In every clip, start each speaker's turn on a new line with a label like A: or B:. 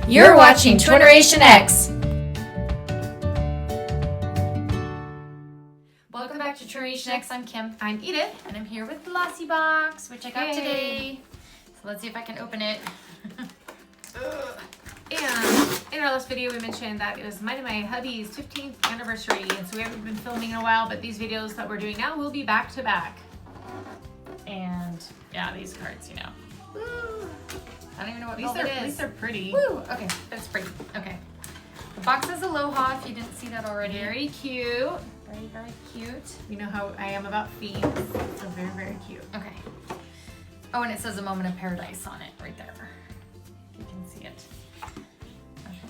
A: You're watching Twinneration X. Welcome back to Twinneration X. I'm Kim.
B: I'm Edith.
A: And I'm here with Glossybox, which I got today. So let's see if I can open it.
B: And in our last video, we mentioned that it was mine and my hubby's 15th anniversary. And so we haven't been filming in a while, but these videos that we're doing now will be back to back.
A: And yeah, these cards, you know. Woo. I don't even know what velvet is.
B: These are pretty.
A: Woo! Okay, that's pretty. Okay. The box says Aloha, if you didn't see that already.
B: Very cute.
A: Very, very cute.
B: You know how I am about themes. So very, very cute.
A: Okay. Oh, and it says A Moment of Paradise on it right there. You can see it.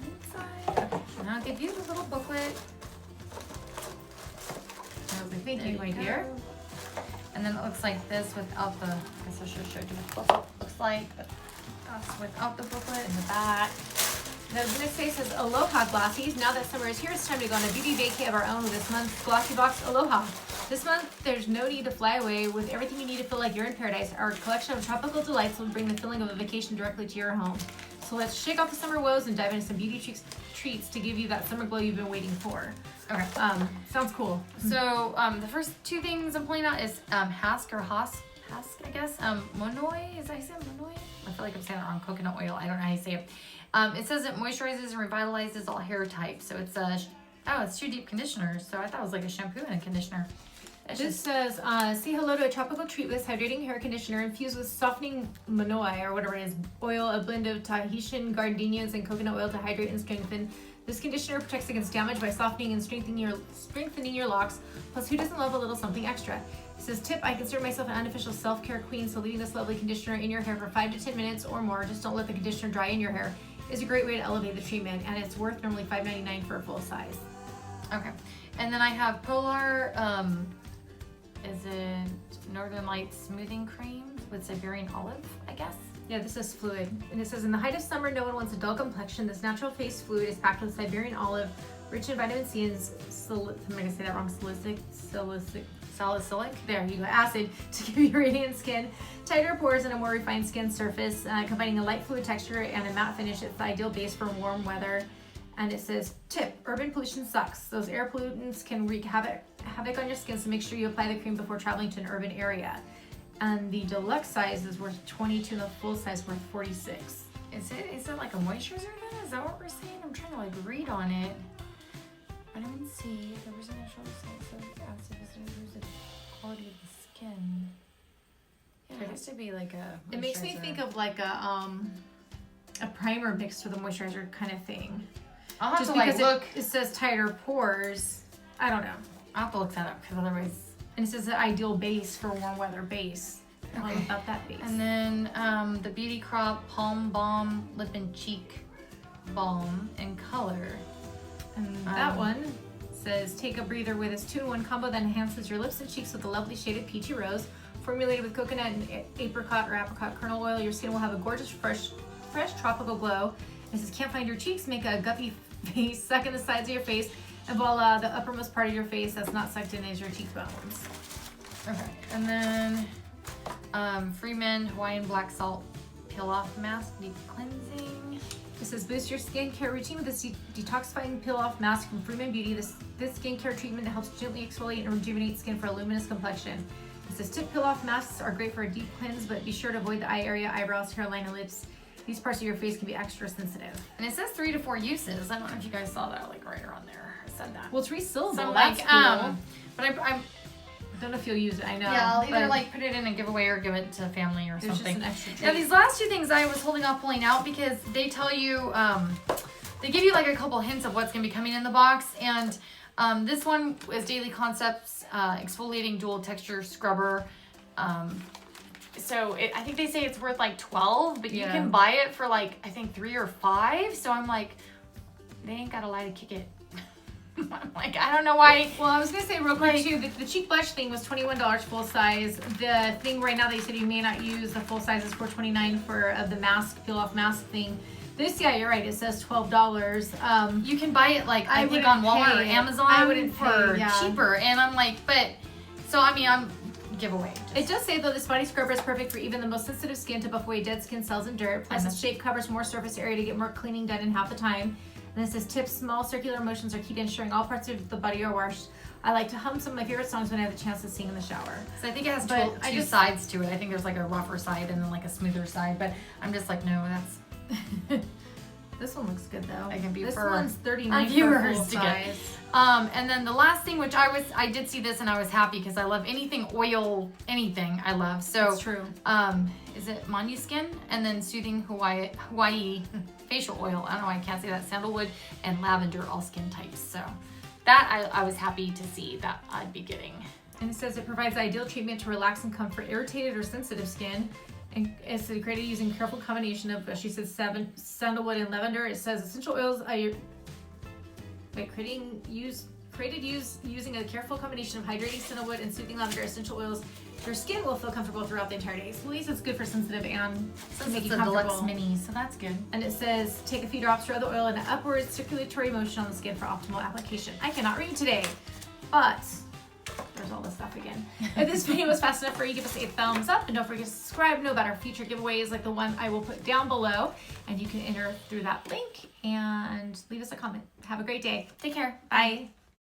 A: Inside. Okay. And I'll give you the little booklet.
B: Thank you, my dear.
A: And then it looks like this without the, I guess I should have showed you what the booklet looks like, but that's without the booklet in the back.
B: The next say says Aloha Glossies. Now that summer is here, it's time to go on a beauty vacay of our own with this month's Glossybox Aloha. This month, there's no need to fly away. With everything you need to feel like you're in paradise, our collection of tropical delights will bring the feeling of a vacation directly to your home. So let's shake off the summer woes and dive into some beauty treats to give you that summer glow you've been waiting for.
A: Okay.
B: Sounds cool.
A: So the first two things I'm pulling out is Hask, I guess. Monoi, is that how you say it? Monoi? I feel like I'm saying it wrong. Coconut oil. I don't know how you say it. It says it moisturizes and revitalizes all hair types. So it's it's 2 deep conditioners. So I thought it was like a shampoo and a conditioner.
B: This says, say hello to a tropical treat with this hydrating hair conditioner infused with softening monoi, or whatever it is, oil, a blend of Tahitian gardenias and coconut oil to hydrate and strengthen. This conditioner protects against damage by softening and strengthening your locks. Plus, who doesn't love a little something extra? It says, tip, I consider myself an unofficial self-care queen, so leaving this lovely conditioner in your hair for 5 to 10 minutes or more, just don't let the conditioner dry in your hair, is a great way to elevate the treatment, and it's worth normally $5.99 for a full size.
A: Okay. And then I have Polar, is it Northern Lights Smoothing Cream with Siberian Olive, I guess?
B: Yeah, this is fluid. And it says, in the height of summer, no one wants a dull complexion. This natural face fluid is packed with Siberian olive, rich in vitamin C and I'm going to say that wrong, salicylic, there you go, acid, to give you radiant skin, tighter pores, and a more refined skin surface, combining a light fluid texture and a matte finish. It's the ideal base for warm weather. And it says, tip, urban pollution sucks. Those air pollutants can wreak havoc on your skin, so make sure you apply the cream before traveling to an urban area. And the deluxe size is worth $22 and the full size worth $46.
A: Is it like a moisturizer then? Is that what we're saying? I'm trying to like read on it. Vitamin C, the residential salicylic acid is to the quality of the skin. Yeah, it has to be like a moisturizer.
B: It makes me think of like a primer mixed with a moisturizer kind of thing.
A: I'll have
B: just
A: to like
B: because
A: look.
B: It says tighter pores. I don't know.
A: I'll have to look that up because otherwise.
B: And it says the ideal base for warm weather base.
A: Okay.
B: Without that base.
A: And then the Beauty Crop Palm Balm Lip and Cheek Balm in color.
B: And that one says, take a breather with this 2-in-1 combo that enhances your lips and cheeks with a lovely shade of peachy rose. Formulated with coconut and apricot or apricot kernel oil, your skin will have a gorgeous, fresh tropical glow. It says, can't find your cheeks? Make a guppy face, suck in the sides of your face, and voila, the uppermost part of your face that's not sucked in is your cheekbones.
A: Okay. And then Freeman Hawaiian Black Salt Peel Off Mask Deep Cleansing.
B: It says, boost your skincare routine with this detoxifying peel-off mask from Freeman Beauty. This skincare treatment helps gently exfoliate and rejuvenate skin for a luminous complexion. It says, tip peel-off masks are great for a deep cleanse, but be sure to avoid the eye area, eyebrows, hairline, and lips. These parts of your face can be extra sensitive.
A: And it says 3 to 4 uses. I don't know if you guys saw that, like right around there. It said that.
B: Well, it's resealable.
A: So
B: That's
A: like,
B: cool.
A: but I
B: don't know if you'll use it. I know.
A: Yeah, I'll either like put it in a giveaway or give it to family or
B: there's
A: something.
B: Just an extra treat.
A: Now these last 2 things I was holding off pulling out because they tell you, they give you like a couple hints of what's gonna be coming in the box. And this one is Daily Concepts Exfoliating Dual Texture Scrubber. So I think they say it's worth like 12, but you can buy it for like, I think 3 or 5. So I'm like, they ain't got a lie to kick it. I'm like, I don't know why.
B: Well, I was going to say real quick too, the cheek blush thing was $21 full size. The thing right now they said you may not use the full size is $4.29 for the mask, peel off mask thing. This, yeah, you're right. It says $12.
A: You can buy it like, I think on Walmart or Amazon for cheaper. And I'm like, but, so I mean, giveaway.
B: It does say though this body scrubber is perfect for even the most sensitive skin to buff away dead skin cells and dirt. Plus its shape covers more surface area to get more cleaning done in half the time. And it says tips, small circular motions are key to ensuring all parts of the body are washed. I like to hum some of my favorite songs when I have the chance to sing in the shower.
A: So I think it has two sides to it. I think there's like a rougher side and then like a smoother side. But I'm just like, no, that's...
B: This one looks good though.
A: I can be
B: this
A: for
B: one's $39
A: our viewers
B: full
A: to
B: size.
A: get. And then the last thing, which I did see this and I was happy because I love anything oil, anything I love. So
B: That's true.
A: Is it Monuskin? And then Soothing Hawaii facial oil. I don't know why I can't say that. Sandalwood and lavender, all skin types. So that I was happy to see that I'd be getting.
B: And it says it provides ideal treatment to relax and comfort irritated or sensitive skin. And it's created using careful combination of, she says, sandalwood and lavender. It says essential oils are created using a careful combination of hydrating sandalwood and soothing lavender essential oils. Your skin will feel comfortable throughout the entire day. So at least it's good for sensitive and to make
A: It's
B: you
A: a
B: comfortable.
A: deluxe mini, so that's good.
B: And it says take a few drops, throw the oil in an upward circulatory motion on the skin for optimal application. I cannot read today, but there's all this stuff again. If this video was fast enough for you, give us a thumbs up and don't forget to subscribe. Know about our future giveaways like the one I will put down below, and you can enter through that link and leave us a comment. Have a great day.
A: Take care.
B: Bye.